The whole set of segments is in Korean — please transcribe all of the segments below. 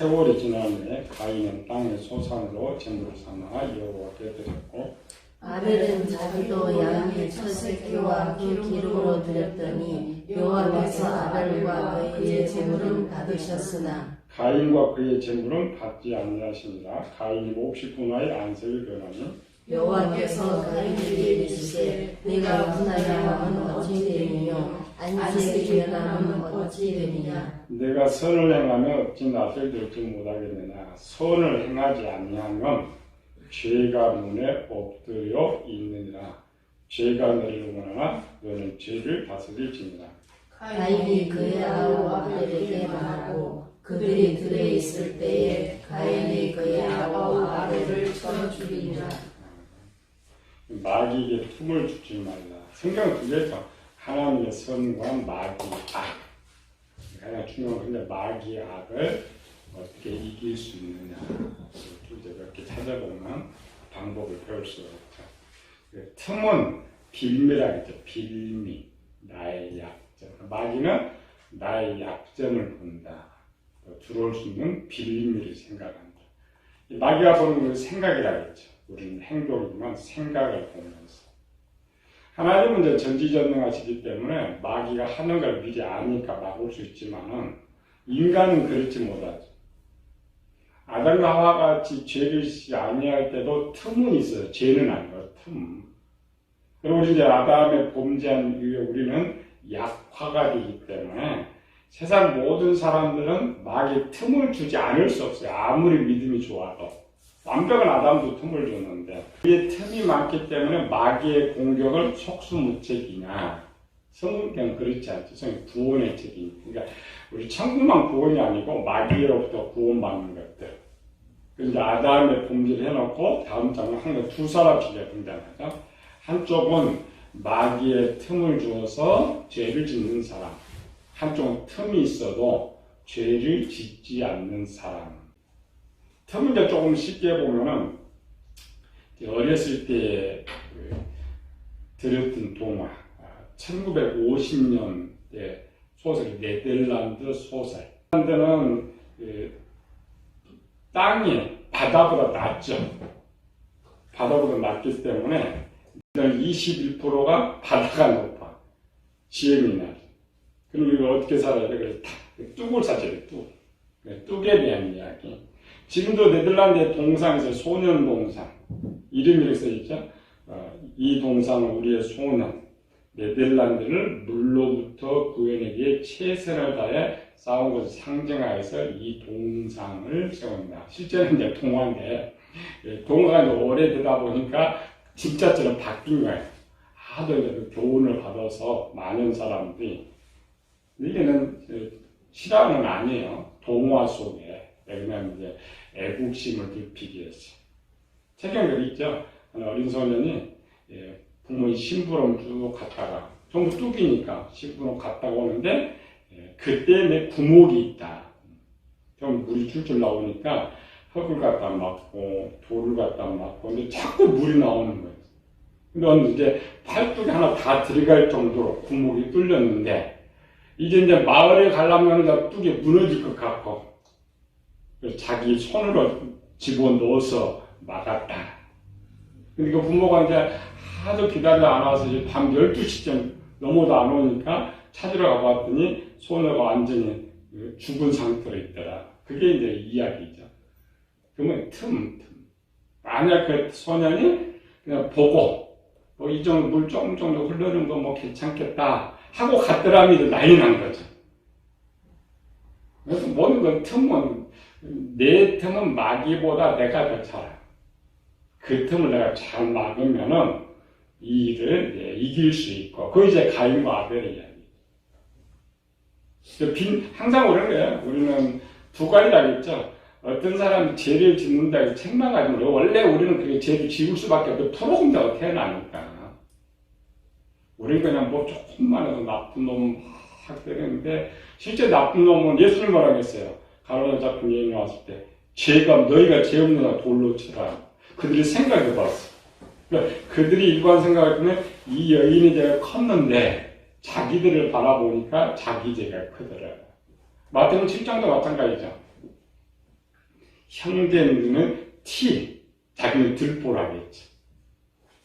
세월이 지난 후에 가인은 땅의 소산으로 제물을 삼아 여호와께 드렸고 아벨은 자기도 양의 첫 새끼와 그 기름으로 드렸더니 여호와께서 아벨과 그의 제물은 받으셨으나 가인과 그의 제물은 받지 아니하시니라. 가인이 몹시 분하여 안색을 변하니 여호와께서 가인에게 이르시되 내가 분하여함은 어찌 되느뇨 안색이 변함은 어찌 되느냐. 내가 선을 행하며 어찌 낯을 들지 못하겠느냐. 선을 행하지 아니하면 죄가 눈에 엎드려 있느니라. 죄가 너를 응원하나 너는 죄를 다스릴지니라. 가인이 그의 아우와 아벨에게 말하고 그들이 들에 있을 때에 가인이 그의 아우와 아벨을 쳐 죽이니라. 마귀에게 틈을 주지 말라. 성경 두 개죠. 하나님의 선과 마귀의 악. 가장 중요한 건데 마귀의 악을 어떻게 이길 수 있느냐. 이제 이렇게 찾아보면 방법을 배울 수가 있죠. 틈은 빌미라겠죠. 빌미, 나의 약점. 마귀는 나의 약점을 본다. 들어올 수 있는 빌미를 생각한다. 마귀가 보는 건 생각이라겠죠. 우리는 행동이지만 생각을 보면서. 하나님은 이제 전지전능하시기 때문에 마귀가 하는 걸 미리 아니까 막을 수 있지만은 인간은 그렇지 못하죠. 아담과 하와가 같이 죄를 짓지 아니할 때도 틈은 있어요. 죄는 아니고 틈. 그리고 이제 아담의 범죄한 이후에 우리는 약화가 되기 때문에 세상 모든 사람들은 마귀의 틈을 주지 않을 수 없어요. 아무리 믿음이 좋아도. 완벽한 아담도 틈을 줬는데 그의 틈이 많기 때문에 마귀의 공격을 속수무책이냐. 성경은 그렇지 않죠. 성경 구원의 책임. 그러니까 우리 천국만 구원이 아니고 마귀로부터 구원받는 것들. 그런데 아담의 범죄를 해놓고 다음 장은 항상 두 사람씩에 등장하죠. 한쪽은 마귀의 틈을 주어서 죄를 짓는 사람. 한쪽은 틈이 있어도 죄를 짓지 않는 사람. 틈을 이제 조금 쉽게 보면은 어렸을 때 들었던 동화, 1950년대 소설, 네덜란드 소설. 네덜란드는 땅이 바다보다 낮죠. 바다보다 낮기 때문에 21%가 바다가 높아. 지형이 낮아. 그럼 이거 어떻게 살아야 돼? 그래서 뚝을 사줘요, 뚝. 뚝에 대한 이야기. 지금도 네덜란드의 동상에서 소년 동상. 이름이 이렇게 써있죠? 이 동상은 우리의 소년. 네덜란드를 물로부터 구해내기에 최선을 다해 싸운 것을 상징하여서 이 동상을 세운다. 실제는 이제 동화인데, 동화가 이제 오래되다 보니까 진짜처럼 바뀐 거예요. 하도 이제 교훈을 받아서 많은 사람들이, 이게는 실화는 아니에요. 동화 속에. 왜냐면 이제 애국심을 높이기 위해서. 책경들이 있죠. 어린 소년이 부모님 심부름 쭉 갔다가, 전부 뚝이니까 심부름 갔다가 오는데, 그때 내 구목이 있다. 좀 물이 줄줄 나오니까 흙을 갖다 맞고, 돌을 갖다 맞고, 근데 자꾸 물이 나오는 거예요. 근데 이제 팔뚝이 하나 다 들어갈 정도로 구목이 뚫렸는데, 이제 마을에 가려면 뚝이 무너질 것 같고, 자기 손으로 집어넣어서 막았다. 그러니까 부모가 이제 하도 기다려 안 와서 이제 밤 12시쯤 넘어도 안 오니까 찾으러 가봤더니 소녀가 완전히 죽은 상태로 있더라. 그게 이제 이야기죠. 그러면 틈. 만약 그 소년이 그냥 보고, 이 정도 물 조금 정도 흐르는 거 뭐 괜찮겠다 하고 갔더라면 이제 난리 난 거죠. 그래서 모든 건 틈은, 내 틈은 마귀보다 내가 더 잘 알아. 그 틈을 내가 잘 막으면은 이 일을 이길 수 있고, 그거 이제 가인과 아벨의 이야기. 항상 그런 거예요. 우리는 두 가지라겠죠. 어떤 사람이 죄를 짓는다 해서 책망하지 말고, 원래 우리는 그렇게 죄를 지을 수밖에 없고, 토록인다고 태어나니까. 우리는 그냥 뭐 조금만 해도 나쁜 놈 막 때리는데, 실제 나쁜 놈은 예수님 뭐라고 했어요? 가로로 잡힌 여인이 왔을 때, 너희가 죄 없는 자 돌로 쳐라. 그들이 생각해봤어. 그러니까 그들이 일관 생각할 때는 이 여인의 죄가 컸는데 자기들을 바라보니까 자기 죄가 크더라. 마태복음 7장도 마찬가지죠. 형제는 T, 자기는 들보라고 했지.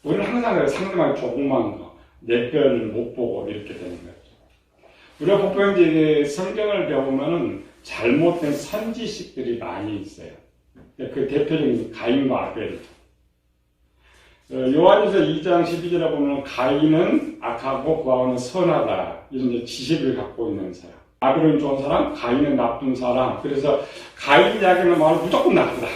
우리는 항상 상대방이 조그만 거, 내 뼈를 못 보고 이렇게 되는 거죠. 우리가 보통 이제 성경을 배우면은 잘못된 선지식들이 많이 있어요. 그 대표적인 가인과 아벨이죠. 요한일서 2장 12절에 보면 가인은 악하고 그아우는 선하다. 이런 이제 지식을 갖고 있는 사람. 아벨은 좋은 사람, 가인은 나쁜 사람. 그래서 가인 이야기는 말은 무조건 나쁘다.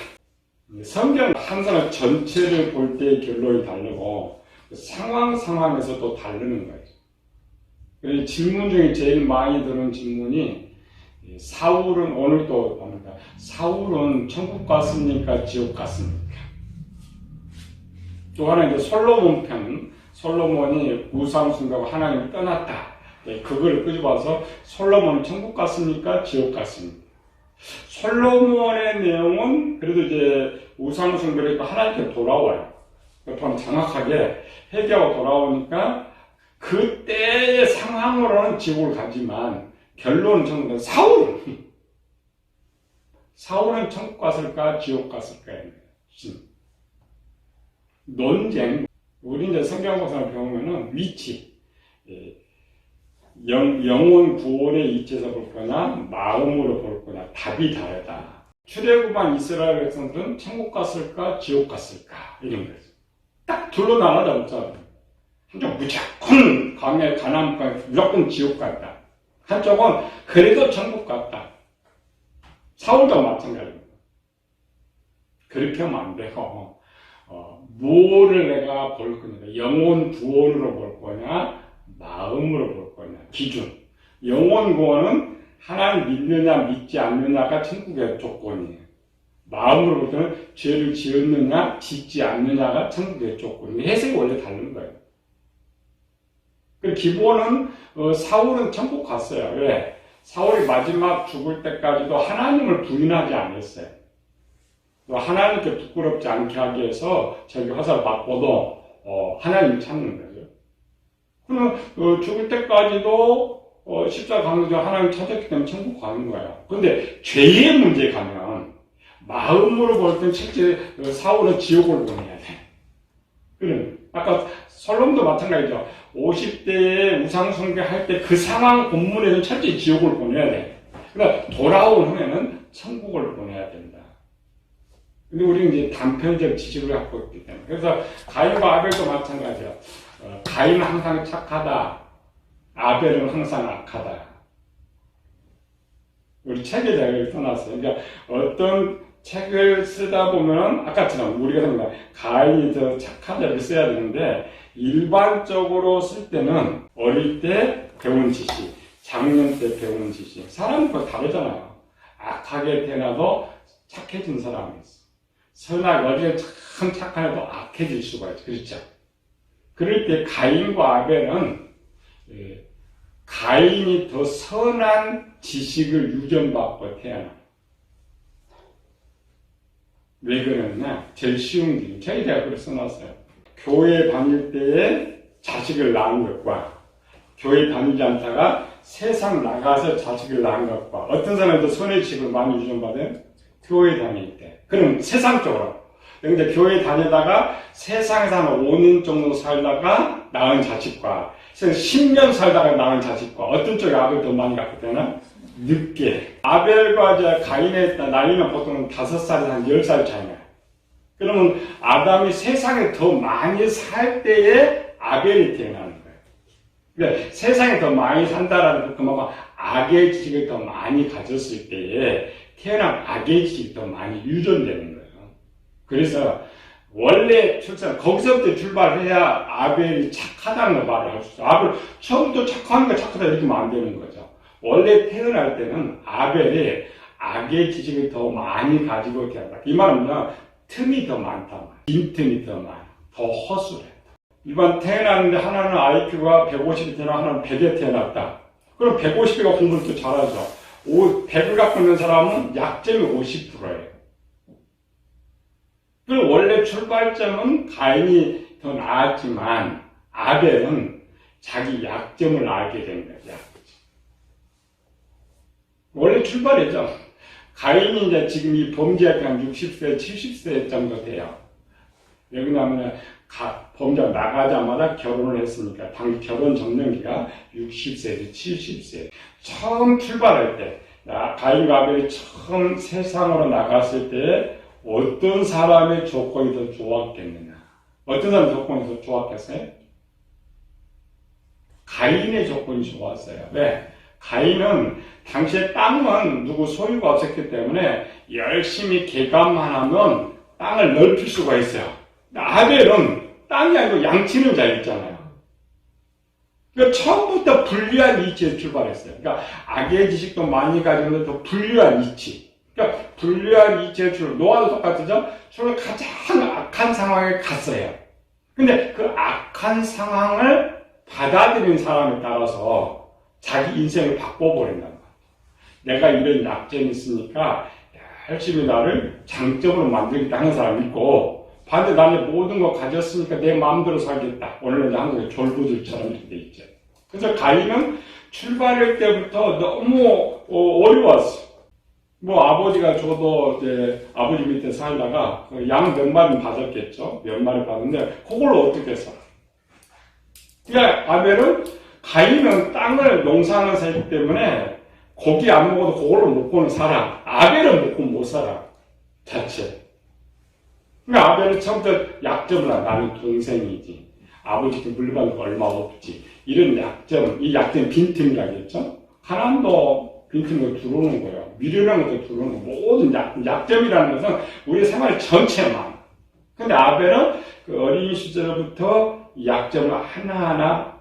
성경 항상 전체를 볼 때의 결론이 다르고 상황에서 또 다르는 거예요. 그래서 질문 중에 제일 많이 드는 질문이 사울은 오늘 또 봅니다. 사울은 천국 갔습니까? 지옥 갔습니까? 또 하나 이제 솔로몬 편, 솔로몬이 우상 숭배하고 하나님을 떠났다. 그걸 끄집어서 솔로몬은 천국 갔습니까? 지옥 갔습니까? 솔로몬의 내용은 그래도 이제 우상 숭배를 했고 하나님께 돌아와요. 그럼 정확하게 회개하고 돌아오니까 그때의 상황으로는 지옥을 가지만 결론은 천국 사울은 천국 갔을까? 지옥 갔을까? 논쟁. 우리 이제 성경공사를 배우면은 위치, 영혼 구원의 위치에서 볼 거냐, 마음으로 볼 거냐, 답이 다르다. 출애굽한 이스라엘 백성들은 천국 갔을까, 지옥 갔을까, 이런 거죠. 딱 둘로 나눠져 없잖아요. 한쪽 무조건 강에 가나안 무조건 지옥 갔다. 한쪽은 그래도 천국 갔다. 사울도 마찬가지입니다. 그렇게 하면 안 되고, 뭐를 내가 볼 거냐, 영혼 구원으로 볼 거냐, 마음으로 볼 거냐, 기준. 영혼 구원은 하나님 믿느냐, 믿지 않느냐가 천국의 조건이에요. 마음으로 볼 때는 죄를 지었느냐, 짓지 않느냐가 천국의 조건이에요. 해석이 원래 다른 거예요. 그 기본은, 사울은 천국 갔어요. 왜? 사울이 마지막 죽을 때까지도 하나님을 부인하지 않았어요. 하나님께 부끄럽지 않게 하기 위해서 저기 화살 맞고도 하나님 찾는 거죠. 그럼 죽을 때까지도 십자가 강도죠. 하나님 찾았기 때문에 천국 가는 거예요. 그런데 죄의 문제 가면 마음으로 볼 때는 실제 사울은 지옥을 보내야 돼. 그럼 아까 솔로몬도 마찬가지죠. 50대에 우상숭배할 때 그 상황 본문에는 철저히 지옥을 보내야 돼. 그러니까 돌아온 후에는 천국을 보내야 된다. 근데 우리는 이제 단편적 지식을 갖고 있기 때문에. 그래서 가인과 아벨도 마찬가지야. 가인은 항상 착하다. 아벨은 항상 악하다. 우리 체계자를 떠났어요. 그러니까 어떤 책을 쓰다 보면 아까처럼 우리가 생각나 가인이 더 착하다를 써야 되는데 일반적으로 쓸 때는 어릴 때 배운 지식, 작년 때 배운 지식. 사람은 그 다르잖아요. 악하게 태어나도 착해진 사람이 있어. 선하게 어디에 참 착한 애도 악해질 수가 있죠. 그렇죠? 그럴 때 가인과 아벨은 가인이 더 선한 지식을 유전받고 태어나. 왜 그러느냐? 제일 쉬운 게 저희 제가 그걸 써놨어요. 교회 다닐 때에 자식을 낳은 것과 교회 다니지 않다가 세상 나가서 자식을 낳은 것과 어떤 사람도 선의 지식을 많이 유전받아요? 교회 다닐 때. 그럼 세상적으로. 근데 교회 다니다가 세상에서 한 5년 정도 살다가 낳은 자식과 10년 살다가 낳은 자식과 어떤 쪽에 악을 더 많이 갖게 되나? 늦게. 아벨과 이제 가인의 나이는 보통 5살에서 한 10살 차이나요. 그러면 아담이 세상에 더 많이 살 때에 아벨이 태어나는 거예요. 그러니까 세상에 더 많이 산다라는 그만큼 악의 지식을 더 많이 가졌을 때에 태어난 악의 지식이 더 많이 유전되는 거예요. 그래서 원래 출산, 거기서부터 출발해야 아벨이 착하다는 걸 말을 할 수 있어요. 아벨, 처음부터 착하니까 착하다 이렇게 하면 안 되는 거죠. 원래 태어날 때는 아벨이 악의 지식을 더 많이 가지고 태어났다. 이 말은요, 틈이 더 많다. 빈틈이 더 많아. 더 허술해. 일반 태어났는데 하나는 IQ가 150이 태어나 하나는 100에 태어났다. 그럼 150이가 공부를 또 잘하죠. 100을 갖고 있는 사람은 약점이 50%예요. 그 원래 출발점은 가인이 더 나았지만 아벨은 자기 약점을 알게 된 거죠. 원래 출발이죠. 가인이 이제 지금 이 범죄가 한 60세, 70세 정도 돼요. 왜 그러냐면, 범죄가 나가자마자 결혼을 했으니까, 당 결혼 정년기가 60세에서 70세. 처음 출발할 때, 가인과 아벨이 처음 세상으로 나갔을 때, 어떤 사람의 조건이 더 좋았겠느냐? 어떤 사람의 조건이 더 좋았겠어요? 가인의 조건이 좋았어요. 왜? 가인은 당시에 땅은 누구 소유가 없었기 때문에 열심히 개간만 하면 땅을 넓힐 수가 있어요. 아벨은 땅이 아니고 양치는 자 있잖아요. 그러니까 처음부터 불리한 위치에서 출발했어요. 그러니까 악의 지식도 많이 가지고 더 불리한 위치. 그러니까 불리한 위치에 노아도 똑같죠? 서로 가장 악한 상황에 갔어요. 근데 그 악한 상황을 받아들인 사람에 따라서 자기 인생을 바꿔버린단 말이에요. 내가 이런 약점이 있으니까 열심히 나를 장점으로 만들겠다 하는 사람이 있고, 반대 나는 모든 거 가졌으니까 내 마음대로 살겠다. 오늘은 한국의 졸부들처럼 이렇게 돼 있죠. 그래서 가인은 출발할 때부터 너무 어려웠어. 아버지가 저도 이제 아버지 밑에 살다가 양 몇 마리는 받았겠죠. 몇 마리 받았는데 그걸로 어떻게 살아? 그러니까 아벨은 가인은 땅을 농사하는 사기 때문에 고기 안 먹어도 그걸로 먹고는 살아. 아벨은 먹고 못 살아. 자체. 그러니까 아벨은 처음부터 약점을 하. 나는 동생이지. 아버지도 물건도 얼마 없지. 이런 약점, 이 약점 빈틈이라겠죠? 하나님도 빈틈으로 들어오는 거예요. 미련한 것도 들어오는 거예요. 모든 약점이라는 것은 우리 생활 전체만. 근데 아벨은 그 어린 시절부터 이 약점을 하나하나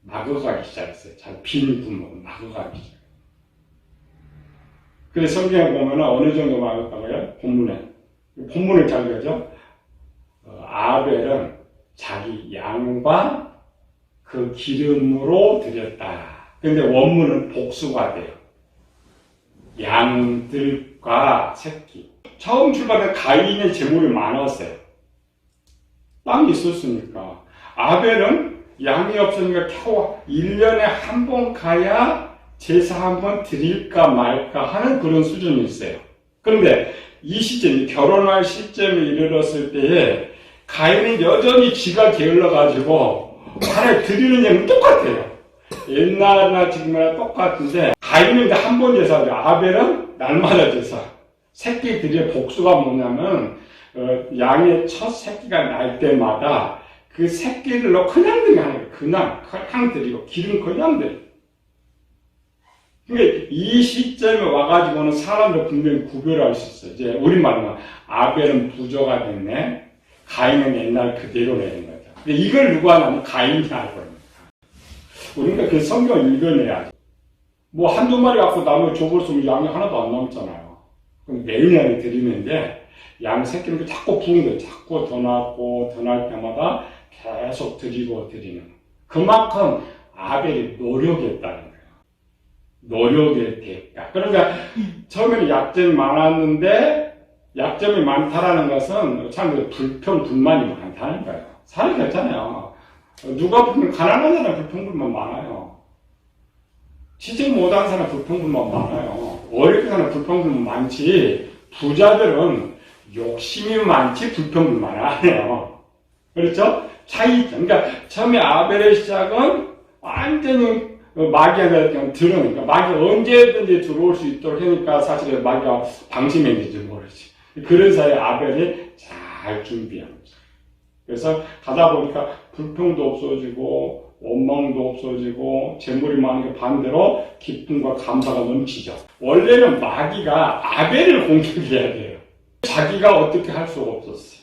막아가기 시작했어요. 잘 빈 구멍을 막아가기 시작했어요. 그래서 성경에 보면 어느 정도 막았다고요? 본문을 잘 보죠? 아벨은 자기 양과 그 기름으로 드렸다. 근데 원문은 복수가 돼요. 양들과 새끼. 처음 출발에 가인의 재물이 많았어요. 땅이 있었으니까. 아벨은 양이 없으니까 겨우 1년에 한 번 가야 제사 한 번 드릴까 말까 하는 그런 수준이 있어요. 그런데 이 시점, 결혼할 시점에 이르렀을 때에 가인은 여전히 지가 게을러가지고 하나님 드리는 양은 똑같아요. 옛날이나 지금이나 똑같은데 가인은 이제 한 번 제사죠. 아벨은 날마다 제사. 새끼들의 복수가 뭐냐면 양의 첫 새끼가 날 때마다 그 새끼들로 그냥 드리는 거예요. 그냥 드리고 기름 그냥 드리고. 그러니까 이 시점에 와가지고는 사람들 분명히 구별할 수 있어요. 이제 우리말로 아벨은 부조가 됐네. 가인은 옛날 그대로 내는 거죠. 근데 이걸 누가 하냐면 가인이 알고 있는 거예요. 우리가 그 성경을 읽어내야지. 한두 마리 갖고 나무 줘볼 수 있는 양이 하나도 안 남잖아요. 그럼 매일매일 드리는데 양 새끼는 자꾸 부은 거예요. 자꾸 더 낳고 더 낳을 때마다 계속 드리고 드리는. 그만큼 아벨이 노력했다는 거예요. 노력의 대가. 그러니까 처음에는 약점이 많았는데 약점이 많다라는 것은 참 불평, 불만이 많다는 거예요. 사람이 그렇잖아요. 누가 보면 가난한 사람 불평, 불만 많아요. 취직 못한 사람 불평, 불만 많아요. 어렵게 사는 불평, 불만 많지. 부자들은 욕심이 많지 불평, 불만 안 해요. 그렇죠? 차이점. 그러니까 처음에 아벨의 시작은 완전히 마귀가 그냥 들어오니까 마귀가 언제든지 들어올 수 있도록 하니까 사실 마귀가 방심했는지 모르지. 그런 사이에 아벨이 잘 준비한 거죠. 그래서 가다 보니까 불평도 없어지고 원망도 없어지고 재물이 많은 게 반대로 기쁨과 감사가 넘치죠. 원래는 마귀가 아벨을 공격해야 돼요. 자기가 어떻게 할 수가 없었어요.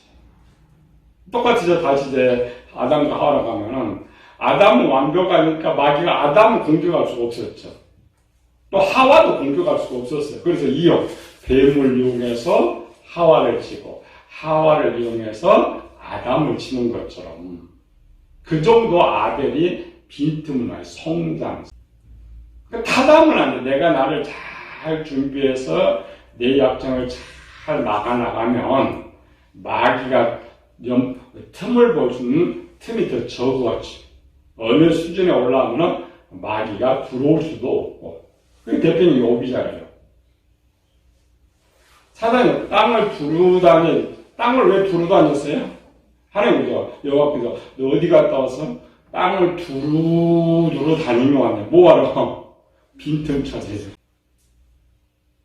똑같이 다시 이제 아담과 하와로 가면은 아담은 완벽하니까 마귀가 아담을 공격할 수가 없었죠. 또 하와도 공격할 수가 없었어요. 그래서 뱀을 이용해서 하와를 치고 하와를 이용해서 아담을 치는 것처럼 그 정도 아벨이 빈틈을 성장. 타담은 안 돼. 내가 나를 잘 준비해서 내 약점을 잘 나가면 마귀가 틈을 보여주는 틈이 더 적어지. 어느 수준에 올라가면 마귀가 들어올 수도 없고. 그 대표님 욥이잖아요. 사단이 땅을 땅을 왜 두루 다녔어요? 하나님께서 여호와께서 너 어디 갔다 와서 땅을 두루두루 다니며 왔냐? 뭐하러? 빈틈 찾으세요.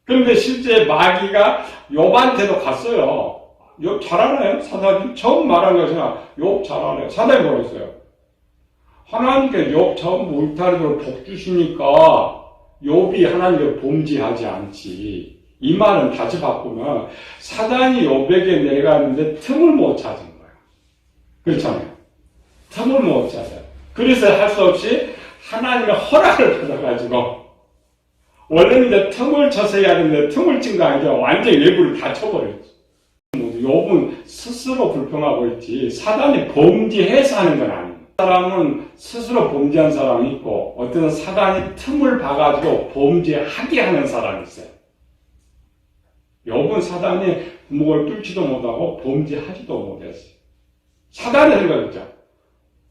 그런데 실제 마귀가 욥한테도 갔어요. 욥 잘 알아요? 사단이 처음 말한 것이나 욥 잘 알아요. 사단이 뭐라 했어요? 하나님께 욥 처음 울타리로 복 주시니까 욥이 하나님께 범죄하지 않지. 이 말은 다시 바꾸면 사단이 욥에게 내려갔는데 틈을 못 찾은 거예요. 그렇잖아요. 틈을 못 찾아요. 그래서 할 수 없이 하나님의 허락을 받아가지고 원래는 이제 틈을 쳐서 해야 되는데 틈을 친 거 아니죠. 완전히 외부를 다 쳐버렸죠. 욥은 스스로 불평하고 있지 사단이 범죄해서 하는 건 아니에요. 사람은 스스로 범죄한 사람이 있고 어떤 사단이 틈을 봐가지고 범죄하게 하는 사람이 있어요. 욥은 사단이 구멍을 뚫지도 못하고 범죄하지도 못했어요. 사단이 하는 거죠.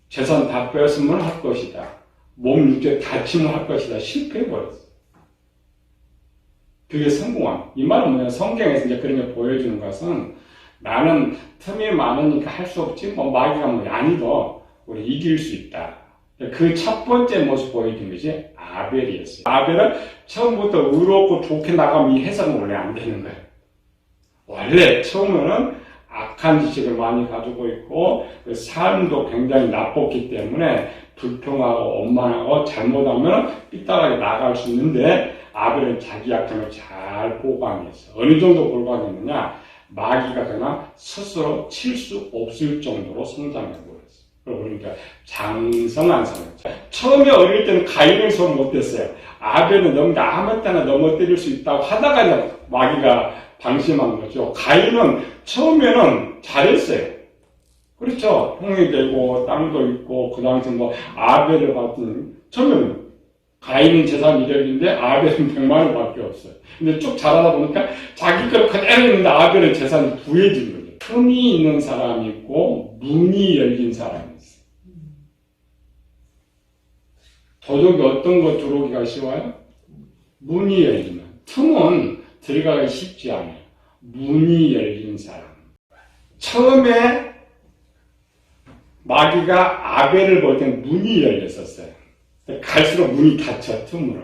재산 다 빼앗으면 할 것이다. 몸 육체 다치면 할 것이다. 실패해버렸어요. 그게 성공함. 이 말은 뭐냐? 성경에서 이제 그런 게 보여주는 것은 나는 틈이 많으니까 할 수 없지. 마귀가 아니도 우리 이길 수 있다. 그 첫 번째 모습 보여준 것이 아벨이었어요. 아벨은 처음부터 의롭고 좋게 나가면 이 해석은 원래 안 되는 거예요. 원래 처음에는 악한 지식을 많이 가지고 있고 그 삶도 굉장히 나빴기 때문에 불평하고 원망하고 잘못하면 삐딱하게 나갈 수 있는데 아벨은 자기 약점을 잘 보강했어. 어느 정도 보강했느냐? 마귀가 그냥 스스로 칠 수 없을 정도로 성장해버렸어. 그러니까 장성한 사람. 처음에 어릴 때는 가인을 손 못댔어요. 아벨은 아무 때나 넘어뜨릴 수 있다고 하다가 마귀가 방심한 거죠. 가인은 처음에는 잘했어요. 그렇죠. 형이 되고 땅도 있고 그 당시 아벨을 봤더니 처음에는 가인은 재산 1억인데 아벨은 100만 원밖에 없어요. 근데 쭉 자라다 보니까 자기 걸 그대로 있는데 아벨은 재산이 부해진 거예요. 틈이 있는 사람이 있고 문이 열린 사람이 있어요. 도적이 어떤 것 들어오기가 쉬워요? 문이 열리면. 틈은 들어가기 쉽지 않아요. 문이 열린 사람. 처음에 마귀가 아벨을 볼 때는 문이 열렸었어요. 갈수록 문이 닫혀, 틈으로.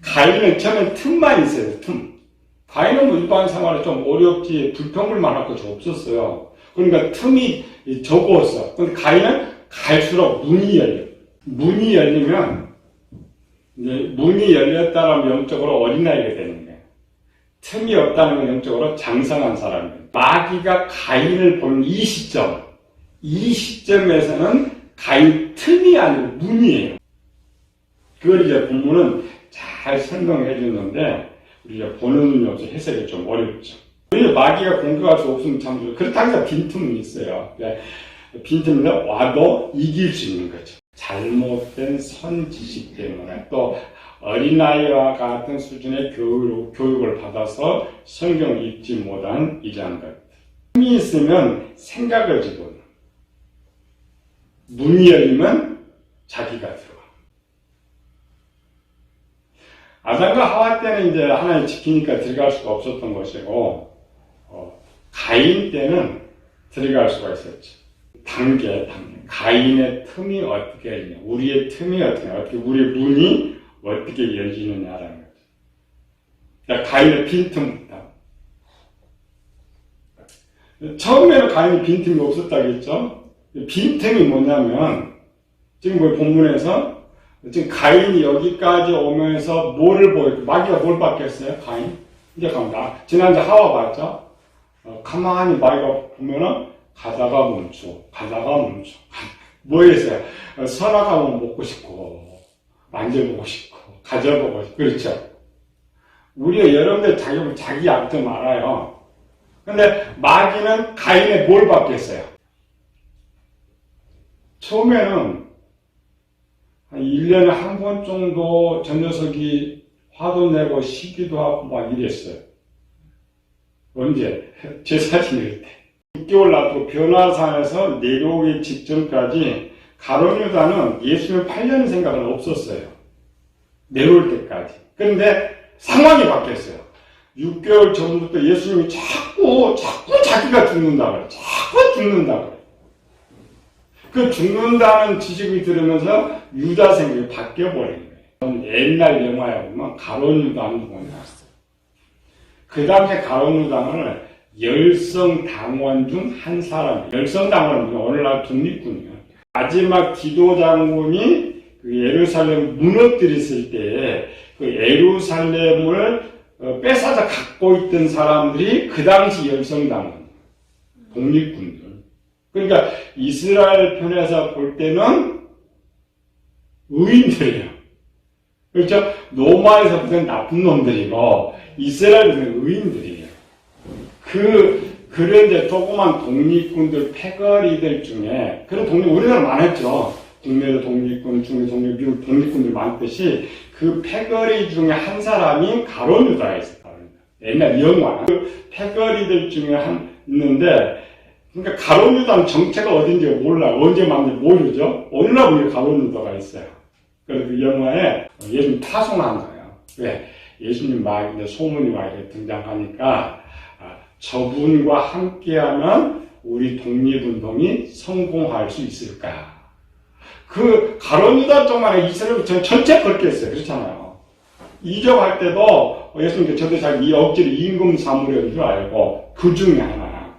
가인은 처음엔 틈만 있어요, 틈. 가인은 일반 생활에 좀 어렵지, 불평불만 할 것이 없었어요. 그러니까 틈이 적었어. 근데 가인은 갈수록 문이 열려. 문이 열리면, 이제 문이 열렸다면 영적으로 어린아이가 되는 거예요. 틈이 없다는 건 영적으로 장성한 사람이에요. 마귀가 가인을 본 이 시점에서는 가인 틈이 아니고 문이에요. 그걸 이제 본문은 잘 설명해 주는데, 우리 이제 보는 눈이 없어 해석이 좀 어렵죠. 우리 마귀가 공격할 수 없으면 참 좋아요. 그렇다고 해서 빈틈이 있어요. 빈틈인데 와도 이길 수 있는 거죠. 잘못된 선지식 때문에 또 어린아이와 같은 수준의 교육을 받아서 성경을 읽지 못한 이러한 것들. 틈이 있으면 생각을 집어넣어. 문이 열리면 자기가 들어와. 아담과 하와 때는 이제 하나님 지키니까 들어갈 수가 없었던 것이고, 가인 때는 들어갈 수가 있었죠. 단계. 가인의 틈이 어떻게 열리냐, 우리의 틈이 어떻게 우리의 문이 어떻게 열리느냐라는 거죠. 그러니까 가인의 빈틈부터. 처음에는 가인이 빈틈이 없었다겠죠? 빈틈이 뭐냐면, 지금 본문에서 지금 가인이 여기까지 오면서 뭐를 보여요? 마귀가 뭘 바뀌었어요? 가인? 이제 갑니다. 지난주 하와 봤죠? 가만히 마귀가 보면은 가다가 멈춰. 뭐 했어요? 선악하면 먹고 싶고, 만져보고 싶고, 가져보고 싶고, 그렇죠? 우리가 여러분들 자기 약점 알아요. 근데 마귀는 가인에 뭘 바뀌었어요? 처음에는 한 1년에 한 번 정도 저 녀석이 화도 내고 쉬기도 하고 막 이랬어요. 언제? 제사 지낼 때. 6개월 놔두고 변화산에서 내려오기 직전까지 가룟 유다는 예수님 8년 생각은 없었어요. 내려올 때까지. 그런데 상황이 바뀌었어요. 6개월 전부터 예수님이 자꾸 자기가 죽는다 그래. 자꾸 죽는다 그래. 그 죽는다는 지식을 들으면서 유다 생각이 바뀌어버린 거예요. 옛날 영화에 보면 가론유다는 누구냐. 그 당시에 가론유다는 열성당원 중 한 사람. 열성당원은 오늘날 독립군이에요. 마지막 디도 장군이 그 예루살렘 무너뜨렸을 때 그 예루살렘을 뺏어서 갖고 있던 사람들이 그 당시 열성당원, 독립군들. 그러니까 이스라엘 편에서 볼 때는 의인들이에요. 그렇죠? 로마에서 보면 나쁜 놈들이고 이스라엘은 의인들이에요. 그런 이제 조그만 독립군들, 패거리들 중에 그런 독립 우리나라 많았죠. 국내도 독립군, 중에 독립, 미국 독립군들 많듯이 그 패거리 중에 한 사람이 가론유다였어요. 옛날 영화. 그 패거리들 중에 있는데 그러니까 가론유다는 정체가 어딘지 몰라. 언제 만든지 모르죠. 오늘날 우리 가론유다가 있어요. 그래서 그 영화에 예수님 파송한 거예요. 왜? 예수님 막 이제 소문이 막 이렇게 등장하니까 저분과 함께하면 우리 독립운동이 성공할 수 있을까? 그 가론유다 쪽만에 이스라엘 전체 그렇게 했어요. 그렇잖아요. 이적할 때도 예수님께 저도 자기 억지로 임금 사무려는 줄 알고 그 중에 하나.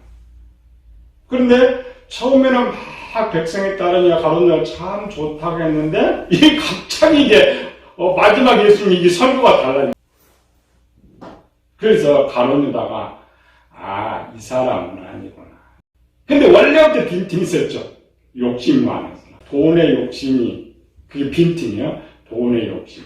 그런데 처음에는 막 백성에 따르냐 가론유다가 참 좋다고 했는데 이게 갑자기 이제 마지막 예수님 이게 설교가 달라요. 그래서 가론유다가 이 사람은 아니구나. 근데 원래부터 빈틈이 있었죠. 욕심 많아서. 돈의 욕심이, 그게 빈틈이에요. 돈의 욕심.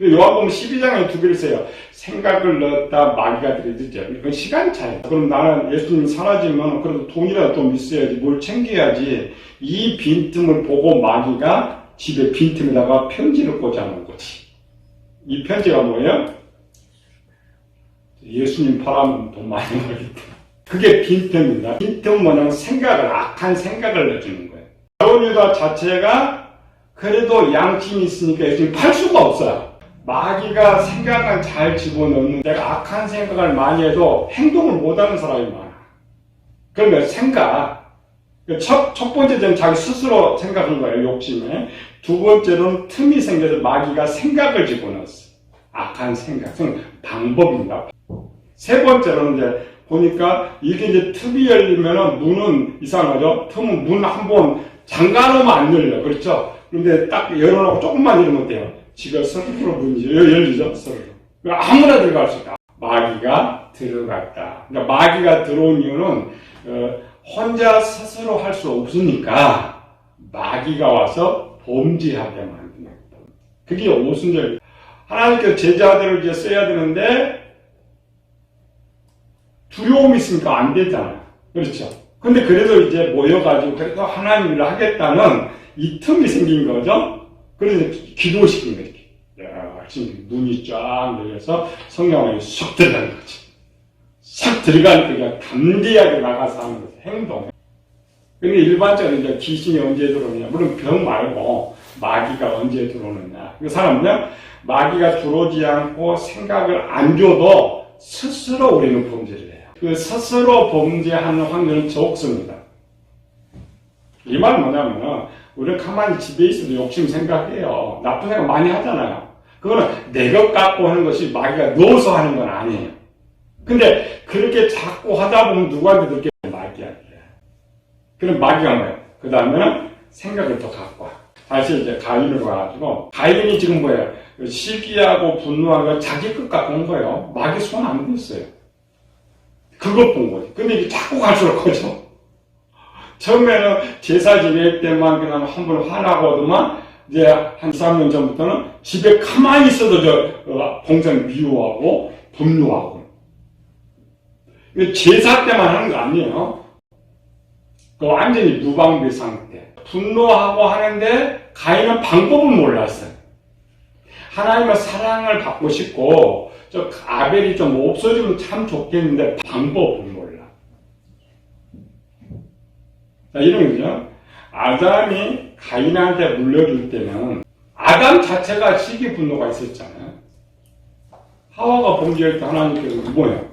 요한복음 12장에 두 개를 써요. 생각을 넣었다 마귀가 들이대죠. 이건 시간 차이. 그럼 나는 예수님 사라지면 그래도 돈이라도 좀 있어야지. 뭘 챙겨야지. 이 빈틈을 보고 마귀가 집에 빈틈에다가 편지를 꽂아놓은 거지. 이 편지가 뭐예요? 예수님 팔아면 돈 많이 벌겠다. 그게 빈틈입니다. 빈틈 뭐냐면 악한 생각을 내주는 거예요. 가론유다 자체가 그래도 양심이 있으니까 예수님 팔 수가 없어요. 마귀가 생각을 잘 집어넣는 내가 악한 생각을 많이 해도 행동을 못하는 사람이 많아. 그러면 생각. 첫 번째는 자기 스스로 생각한 거예요. 욕심에. 두 번째로는 틈이 생겨서 마귀가 생각을 집어넣었어. 악한 생각. 방법입니다. 세 번째로는 이제 보니까 이게 이제 틈이 열리면은 문은 이상하죠? 틈은 문 한 번 잠가놓으면 안 열려. 그렇죠? 근데 딱 열어놓고 조금만 열면 돼요. 지가 스스로 문이 열리죠? 스스로. 아무나 들어갈 수 있다. 마귀가 들어갔다. 그러니까 마귀가 들어온 이유는 혼자 스스로 할 수 없으니까 마귀가 와서 범죄하게 만드는 거예요. 그게 오순절. 하나님께서 제자들을 이제 써야 되는데 두려움이 있으니까 안 되잖아요. 그렇죠? 근데 그래도 이제 모여가지고 그래도 하나님 일을 하겠다는 이 틈이 생긴 거죠? 그래서 기도시킨 거죠. 지금 눈이 쫙 열려서 성령이 쏙 들어가는 거지. 싹 들어가니까 그냥 담대하게 나가서 하는 거죠. 행동. 근데 일반적으로 이제 귀신이 언제 들어오느냐. 물론 병 말고 마귀가 언제 들어오느냐. 그 사람은요, 마귀가 들어오지 않고 생각을 안 줘도 스스로 우리는 범죄를 해요. 그 스스로 범죄하는 확률은 적습니다. 이 말은 뭐냐면, 우리는 가만히 집에 있어도 욕심 생각해요. 나쁜 생각 많이 하잖아요. 그거는 내 것 갖고 하는 것이 마귀가 넣어서 하는 건 아니에요. 근데 그렇게 자꾸 하다 보면 누구한테 그렇게 마귀한테. 그럼 마귀가 뭐예요? 그 다음에는 생각을 더 갖고 와. 다시 이제 가인으로 가가지고, 가인이 지금 뭐예요? 시기하고 분노하고 자기 것 갖고 온 거예요. 마귀 손 안 댔어요. 그것 본 거지. 근데 이게 자꾸 갈수록 커져. 처음에는 제사 지낼 때만 그냥 한 번 화나거든만, 이제 한 2, 3년 전부터는 집에 가만히 있어도 봉선 미워하고 분노하고. 제사 때만 하는 거 아니에요. 그 완전히 무방비 상태. 분노하고 하는데 가인은 방법을 몰랐어요. 하나님의 사랑을 받고 싶고 저 아벨이 좀 없어지면 참 좋겠는데 방법을 몰라. 자, 이런 거죠. 아담이 가인한테 물려줄 때는 아담 자체가 시기 분노가 있었잖아요. 하와가 범죄할 때 하나님께서 뭐예요?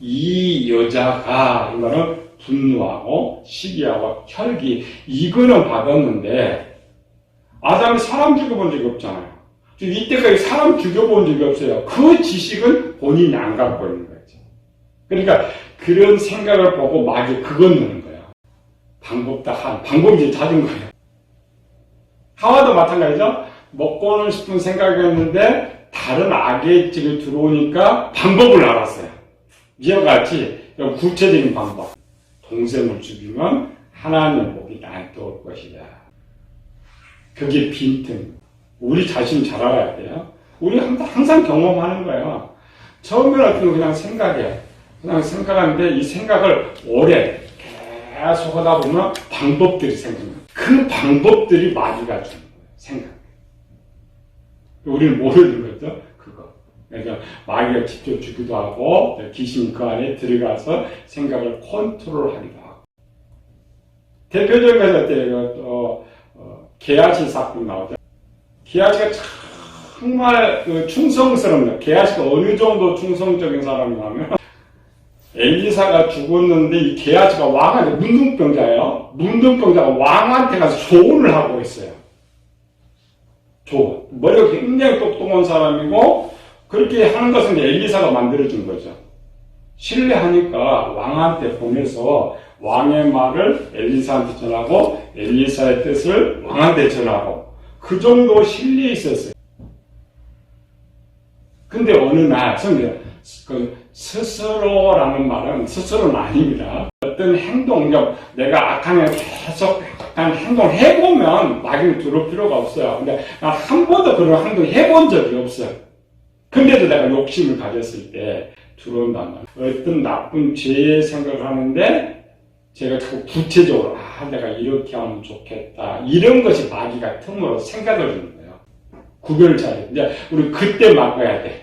이 여자가 이거는 분노하고 시기하고 혈기 이거는 받았는데 아담이 사람 죽여본 적이 없잖아요. 이때까지 사람 죽여본 적이 없어요. 그 지식은 본인이 안 갖고 있는 거죠. 그러니까 그런 생각을 보고 마귀 그건 넣는 거예요. 방법이 이제 찾은 거예요. 하와도 마찬가지죠. 먹고는 싶은 생각이었는데 다른 악의 집에 들어오니까 방법을 알았어요. 이와 같이 구체적인 방법. 동생을 죽이면 하나님의 복이 나한테 올 것이다. 그게 빈틈. 우리 자신 잘 알아야 돼요. 우리 항상 경험하는 거예요. 처음에는 그냥 생각해. 그냥 생각하는데 이 생각을 오래 계속 하다 보면 방법들이 생깁니다. 그 방법들이 마귀가 주는 거예요. 생각. 우리는 모르는 거죠. 그거. 그래서 마귀가 직접 주기도 하고 귀신이 그 안에 들어가서 생각을 컨트롤하기도 하고. 대표적으로 게하시 사건 나오죠. 게하시가 정말 충성스러운 거예요. 게하시가 어느 정도 충성적인 사람이냐면 엘리사가 죽었는데 이 게하시가 왕한테 문둥병자예요. 문둥병자가 왕한테 가서 조언을 하고 있어요. 조언. 머리가 굉장히 똑똑한 사람이고 그렇게 하는 것은 엘리사가 만들어준 거죠. 신뢰하니까 왕한테 보내서 왕의 말을 엘리사한테 전하고 엘리사의 뜻을 왕한테 전하고 그 정도 신뢰에 있었어요. 근데 어느 날 성경 스스로라는 말은 스스로는 아닙니다. 어떤 행동, 내가 악한 일 계속 악한 행동을 해보면 마귀는 들어올 필요가 없어요. 근데 난 한 번도 그런 행동 해본 적이 없어요. 근데도 내가 욕심을 가졌을 때 들어온단 말이에요. 어떤 나쁜 죄의 생각을 하는데 제가 자꾸 구체적으로 내가 이렇게 하면 좋겠다. 이런 것이 마귀가 틈으로 생각을 주는 거예요. 구별을 잘해야 돼. 이제 우리 그때 막아야 돼.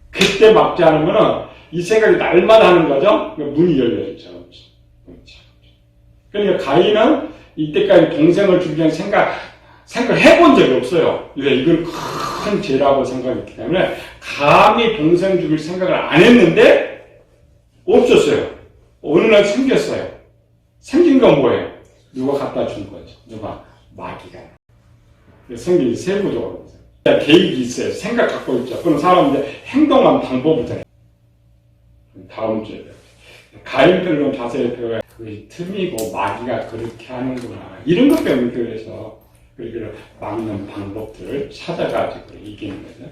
그때 막지 않으면은 이 생각이 날마다 하는 거죠? 문이 열려있죠. 그러니까 가인은 이때까지 동생을 죽이는 생각을 해본 적이 없어요. 왜? 이건 큰 죄라고 생각했기 때문에 감히 동생 죽일 생각을 안 했는데 없었어요. 어느 날 생겼어요. 생긴 건 뭐예요? 누가 갖다 준 거죠? 누가? 마귀가. 생긴 세부적으로. 계획이 있어요. 생각 갖고 있죠. 그럼 사람들 행동한 방법을 전해요. 다음 주에 가인들로 자세히 배워야 그 틈이고 마귀가 그렇게 하는구나. 이런 것 때문에 그래서 그걸 막는 방법들을 찾아가지고 이기는 거죠.